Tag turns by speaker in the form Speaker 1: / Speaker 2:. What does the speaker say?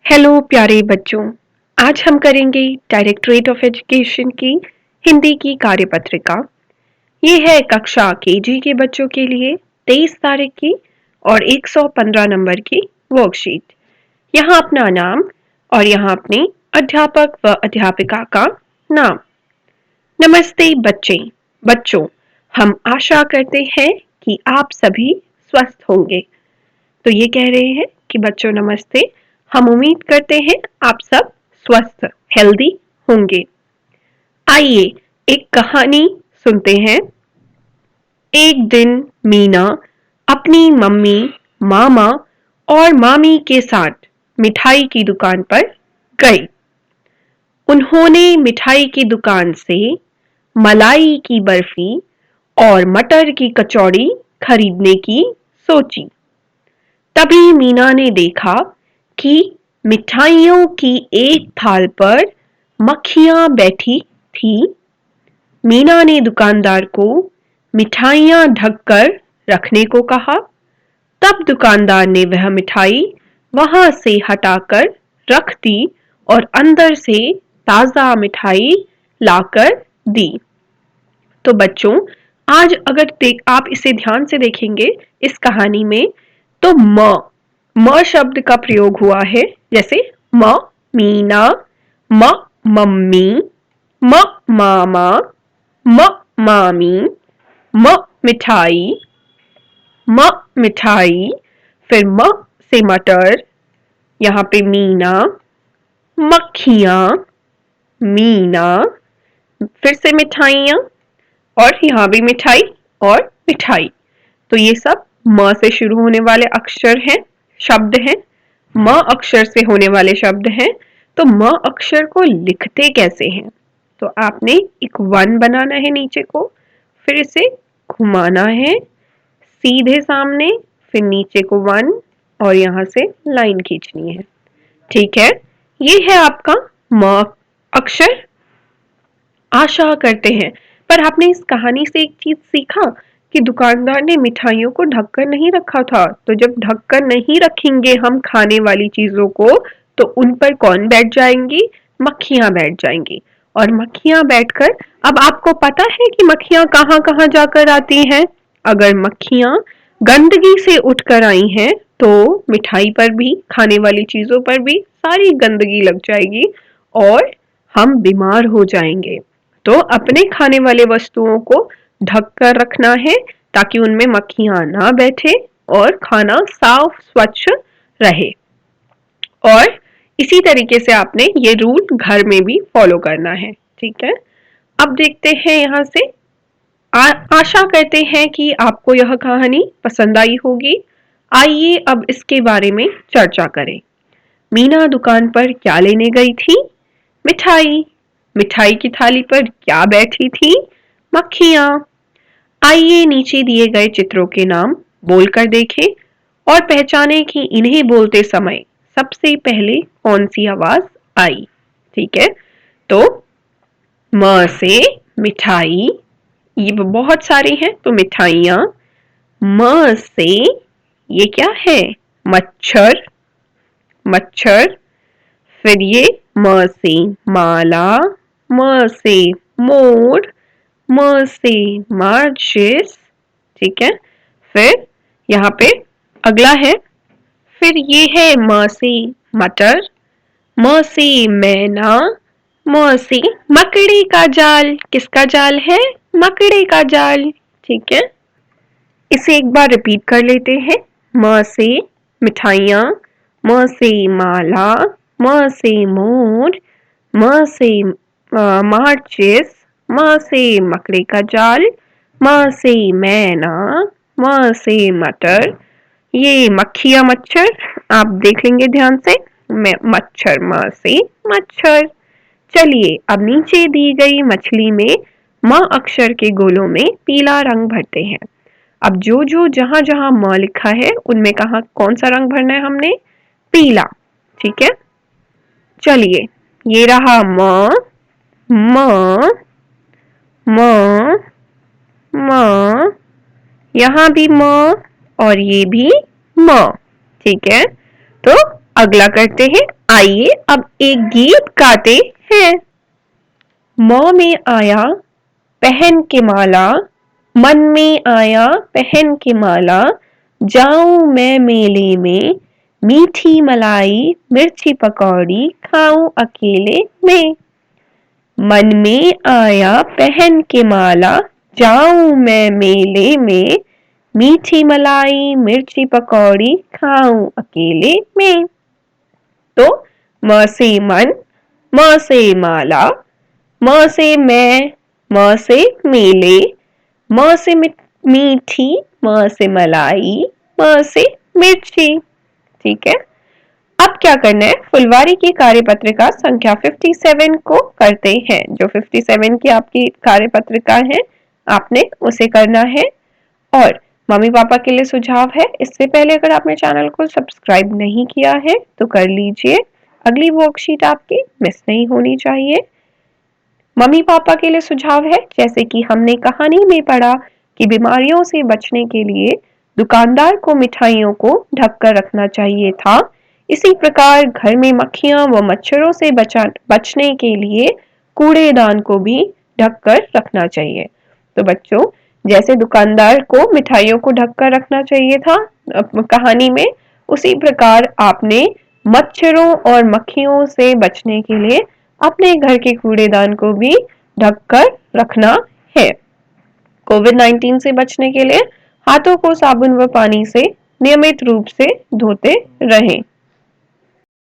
Speaker 1: Hello प्यारे बच्चों। आज हम करेंगे डायरेक्टरेट ऑफ एजुकेशन की हिंदी की कार्यपत्रिका। ये है कक्षा केजी के बच्चों के लिए 23 तारीख की और 115 नंबर की वर्कशीट। यहाँ अपना नाम और यहाँ अपने अध्यापक व अध्यापिका का नाम। नमस्ते बच्चों, हम आशा करते हैं कि आप सभी स्वस्थ होंगे। तो ये कह रहे हैं कि बच्चों नमस्ते, हम उम्मीद करते हैं आप सब स्वस्थ हेल्दी होंगे। आइए एक कहानी सुनते हैं। एक दिन मीना अपनी मम्मी, मामा और मामी के साथ मिठाई की दुकान पर गई। उन्होंने मिठाई की दुकान से मलाई की बर्फी और मटर की कचौड़ी खरीदने की सोची। तभी मीना ने देखा कि मिठाइयों की एक थाल पर मक्खियां बैठी थी। मीना ने दुकानदार को मिठाइयां ढककर रखने को कहा। तब दुकानदार ने वह मिठाई वहां से हटाकर रख दी और अंदर से ताजा मिठाई लाकर दी। तो बच्चों, आज अगर आप इसे ध्यान से देखेंगे इस कहानी में, तो म शब्द का प्रयोग हुआ है। जैसे म मीना, म मम्मी, म मामा, म मामी, म मिठाई, म मिठाई, फिर म से मटर, यहाँ पे मीना, मक्खियां, मीना, फिर से मिठाइयां और यहाँ भी मिठाई और मिठाई। तो ये सब म से शुरू होने वाले अक्षर हैं, शब्द हैं। म अक्षर से होने वाले शब्द हैं। तो म अक्षर को लिखते कैसे हैं? तो आपने एक वन बनाना है नीचे को, फिर इसे घुमाना है सीधे सामने, फिर नीचे को वन और यहाँ से लाइन खींचनी है। ठीक है, ये है आपका म अक्षर। आशा करते हैं पर आपने इस कहानी से एक चीज सीखा कि दुकानदार ने मिठाइयों को ढककर नहीं रखा था। तो जब ढककर नहीं रखेंगे हम खाने वाली चीजों को, तो उन पर कौन बैठ जाएंगी? मक्खियां बैठ जाएंगी। और मक्खियां बैठकर, अब आपको पता है कि मक्खियां कहाँ कहाँ जाकर आती हैं? अगर मक्खियां गंदगी से उठकर आई हैं तो मिठाई पर भी, खाने वाली चीजों पर भी सारी गंदगी लग जाएगी और हम बीमार हो जाएंगे। तो अपने खाने वाले वस्तुओं को ढक कर रखना है ताकि उनमें मक्खियां ना बैठे और खाना साफ स्वच्छ रहे। और इसी तरीके से आपने ये रूल घर में भी फॉलो करना है। ठीक है, अब देखते हैं यहाँ से। आशा करते हैं कि आपको यह कहानी पसंद आई होगी। आइए अब इसके बारे में चर्चा करें। मीना दुकान पर क्या लेने गई थी? मिठाई। मिठाई की थाली पर क्या बैठी थी? मक्खियां। आइए नीचे दिए गए चित्रों के नाम बोलकर देखें और पहचानें कि इन्हें बोलते समय सबसे पहले कौन सी आवाज आई। ठीक है, तो म से मिठाई, ये बहुत सारी हैं तो मिठाइयां। म से ये क्या है? मच्छर, मच्छर। फिर ये म से माला, म से मोर, म से माचिस। ठीक है, फिर यहाँ पे अगला है, फिर ये है म से मटर, म से मैना, म से मकड़ी का जाल। किसका जाल है? मकड़े का जाल। ठीक है, इसे एक बार रिपीट कर लेते हैं। म से मिठाइयाँ, म से माला, म से मोर, म से माचिस, म से मकड़ी का जाल, म से मैना, म से मटर। ये मक्खियाँ मच्छर, आप देख लेंगे ध्यान से। मच्छर, म से मच्छर। चलिए अब नीचे दी गई मछली में म अक्षर के गोलों में पीला रंग भरते हैं। अब जो जो जहां जहां म लिखा है उनमें कहा कौन सा रंग भरना है हमने? पीला। ठीक है, चलिए ये रहा म, म, म, म, यहाँ भी म और ये भी म। ठीक है, तो अगला करते हैं आइए अब एक गीत गाते हैं। मौ में आया पहन के माला, मन में आया पहन के माला, जाऊं मैं मेले में, मीठी मलाई मिर्ची पकौड़ी खाऊं अकेले में। मन में आया पहन के माला, जाऊं मैं मेले में, मीठी मलाई मिर्ची पकौड़ी खाऊं अकेले में। तो म से मन, म से माला, म से मैं, म से मेले, म से मीठी, म से मलाई, म से मिर्ची। ठीक है, अब क्या करना है, फुलवारी की कार्यपत्रिका संख्या 57 को करते हैं। जो 57 की आपकी कार्यपत्रिका है, आपने उसे करना है। और मम्मी पापा के लिए सुझाव है, इससे पहले अगर आपने चैनल को सब्सक्राइब नहीं किया है तो कर लीजिए। अगली वर्कशीट आपकी मिस नहीं होनी चाहिए। मम्मी पापा के लिए सुझाव है, जैसे कि हमने कहानी में पढ़ा कि बीमारियों से बचने के लिए दुकानदार को मिठाइयों को ढककर रखना चाहिए था, इसी प्रकार घर में मक्खियां व मच्छरों से बचने के लिए कूड़ेदान को भी ढककर रखना चाहिए। तो बच्चों, जैसे दुकानदार को मिठाइयों को ढककर रखना चाहिए था कहानी में, उसी प्रकार आपने मच्छरों और मक्खियों से बचने के लिए अपने घर के कूड़ेदान को भी ढककर रखना है। कोविड-19 से बचने के लिए हाथों को साबुन व पानी से नियमित रूप से धोते रहें।